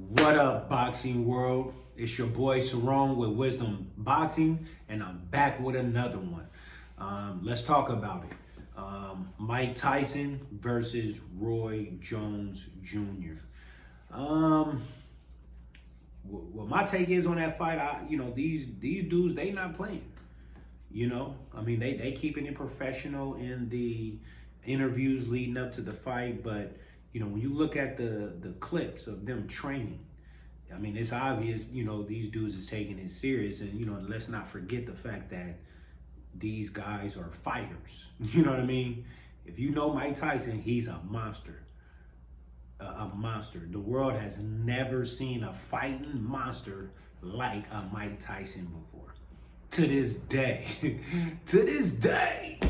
What up, boxing world? It's your boy Sarone with Wisdom Boxing, and I'm back with another one. Let's talk about it. Mike Tyson versus Roy Jones Jr. What my take is on that fight, these dudes, they not playing. They keeping it professional in the interviews leading up to the fight, but when you look at the clips of them training, it's obvious, these dudes is taking it serious. And, let's not forget the fact that these guys are fighters. You know what I mean? If you know Mike Tyson, he's a monster. A monster. The world has never seen a fighting monster like a Mike Tyson before. To this day. To this day.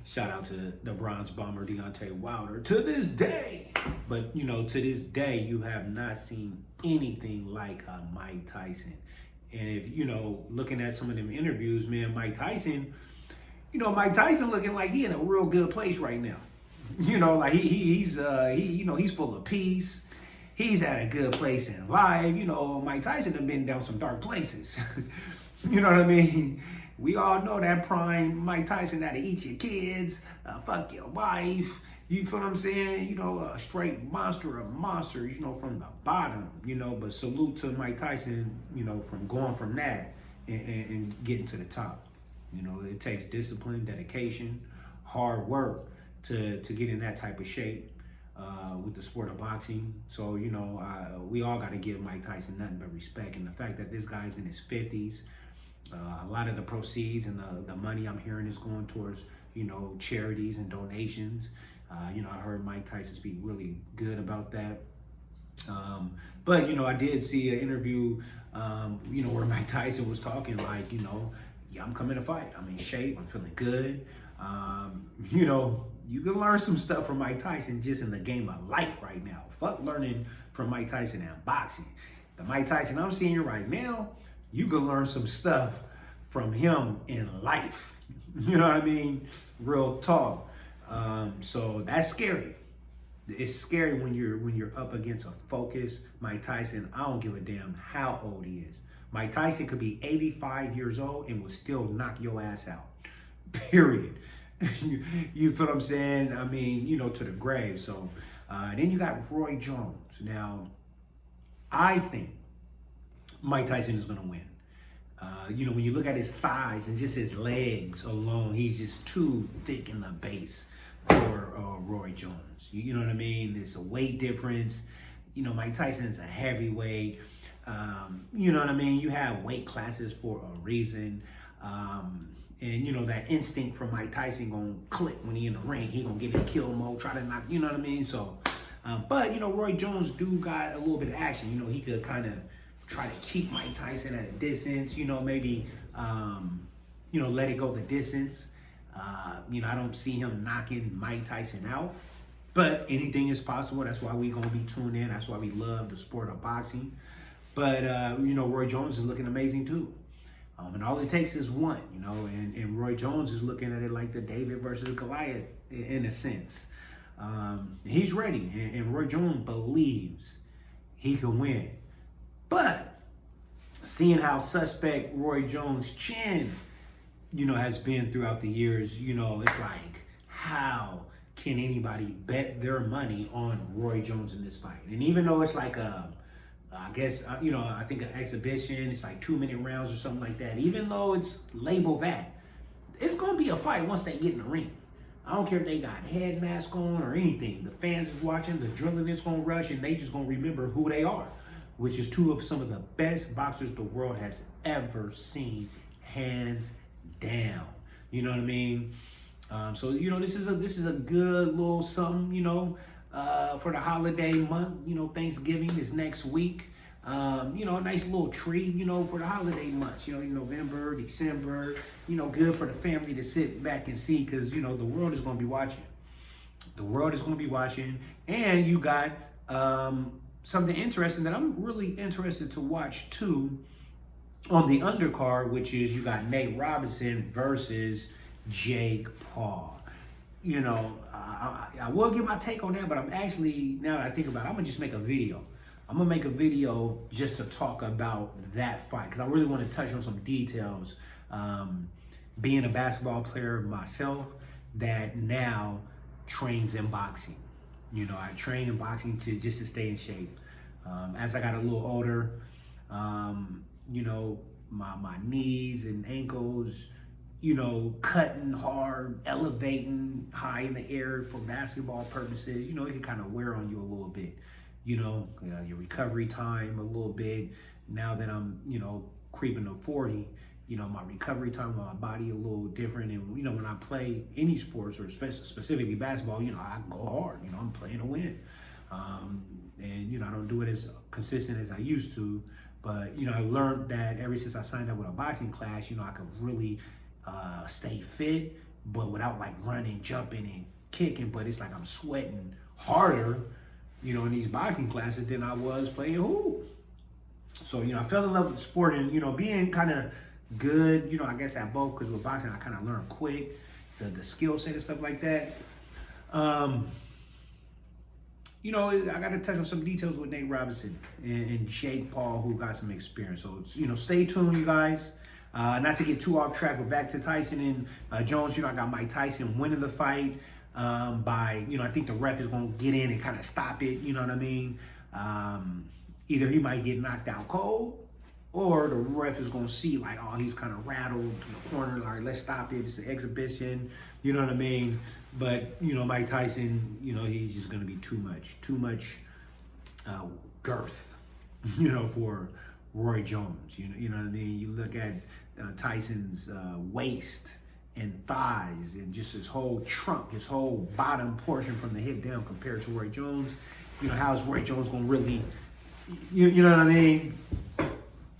Shout out to the Bronze Bomber Deontay Wilder. To this day. But, to this day, you have not seen anything like a Mike Tyson. And if, looking at some of them interviews, man, Mike Tyson looking like he in a real good place right now. He's full of peace. He's at a good place in life. Mike Tyson have been down some dark places. You know what I mean? We all know that prime Mike Tyson that'll eat your kids, fuck your wife. You feel what I'm saying? A straight monster of monsters, from the bottom, but salute to Mike Tyson, from going from that and getting to the top. It takes discipline, dedication, hard work to get in that type of shape with the sport of boxing. So, we all got to give Mike Tyson nothing but respect. And the fact that this guy's in his 50s, a lot of the proceeds and the money I'm hearing is going towards, charities and donations. I heard Mike Tyson speak really good about that. But I did see an interview, where Mike Tyson was talking like, yeah, I'm coming to fight. I'm in shape. I'm feeling good. You can learn some stuff from Mike Tyson just in the game of life right now. Fuck learning from Mike Tyson and boxing. The Mike Tyson I'm seeing right now, you can learn some stuff from him in life. You know what I mean? Real talk. So that's scary. It's scary when you're up against a focused Mike Tyson. I don't give a damn how old he is. Mike Tyson could be 85 years old and will still knock your ass out. Period. You feel what I'm saying? To the grave. So then you got Roy Jones. Now, I think Mike Tyson is going to win. When you look at his thighs and just his legs alone, he's just too thick in the base for Roy Jones. You know what I mean? There's a weight difference. Mike Tyson is a heavyweight. You know what I mean? You have weight classes for a reason. And, that instinct from Mike Tyson going to click when he in the ring. He going to get in kill mode, try to knock, you know what I mean? So, but, Roy Jones do got a little bit of action. He could kind of try to keep Mike Tyson at a distance, maybe, let it go the distance. I don't see him knocking Mike Tyson out, but anything is possible. That's why we going to be tuned in. That's why we love the sport of boxing. But, Roy Jones is looking amazing too. And all it takes is one, and Roy Jones is looking at it like the David versus Goliath in a sense. He's ready, and Roy Jones believes he can win. But seeing how suspect Roy Jones' chin, has been throughout the years, it's like, how can anybody bet their money on Roy Jones in this fight? And even though it's like I think an exhibition, it's like 2-minute rounds or something like that. Even though it's labeled that, it's going to be a fight once they get in the ring. I don't care if they got head mask on or anything. The fans is watching, the adrenaline is going to rush, and they just going to remember who they are, which is two of some of the best boxers the world has ever seen, hands down. You know what I mean? So this is a good little something, for the holiday month. Thanksgiving is next week. A nice little treat, for the holiday months, November, December, good for the family to sit back and see, because, the world is going to be watching. The world is going to be watching. And you got something interesting that I'm really interested to watch too on the undercard, which is you got Nate Robinson versus Jake Paul. I will give my take on that, but I'm actually, now that I think about it, I'm going to just make a video I'm gonna make a video just to talk about that fight because I really want to touch on some details. Being a basketball player myself that now trains in boxing. You know, I train in boxing just to stay in shape. As I got a little older, you know, my knees and ankles, you know, cutting hard, elevating high in the air for basketball purposes, you know, it can kind of wear on you a little bit, you know, your recovery time a little bit. Now that I'm, you know, creeping to 40, you know, my recovery time on my body a little different. And, you know, when I play any sports or specifically basketball, you know, I go hard, you know, I'm playing to win. And, you know, I don't do it as consistent as I used to. But, you know, I learned that ever since I signed up with a boxing class, you know, I could really stay fit, but without like running, jumping, and kicking. But it's like I'm sweating harder, you know, in these boxing classes than I was playing hoop. So, you know, I fell in love with the sport and, you know, being kind of good, you know, I guess at both, because with boxing, I kind of learned quick, the skill set and stuff like that. You know, I got to touch on some details with Nate Robinson and Jake Paul, who got some experience. So, you know, stay tuned, you guys. Not to get too off track, but back to Tyson and Jones. You know, I got Mike Tyson winning the fight by, you know, I think the ref is going to get in and kind of stop it. You know what I mean? Either he might get knocked out cold, or the ref is going to see like, oh, he's kind of rattled to the corner. All right, let's stop it. It's an exhibition. You know what I mean? But, you know, Mike Tyson, you know, he's just going to be too much girth, you know, for Roy Jones. You know what I mean? You look at Tyson's waist and thighs and just his whole trunk, his whole bottom portion from the hip down compared to Roy Jones. You know, how is Roy Jones going to really, you know what I mean?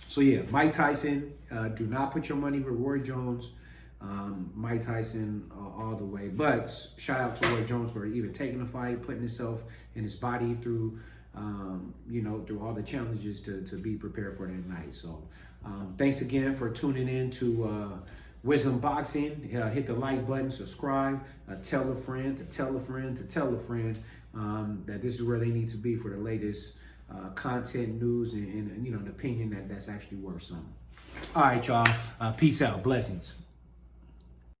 So, yeah, Mike Tyson, do not put your money with Roy Jones. Mike Tyson all the way. But shout out to Roy Jones for even taking the fight, putting himself and his body through, you know, through all the challenges to be prepared for that night. So thanks again for tuning in to Wisdom Boxing. Hit the like button, subscribe, tell a friend, to tell a friend, to tell a friend that this is where they need to be for the latest content, news, and you know, an opinion that's actually worth something. All right, y'all. Peace out. Blessings.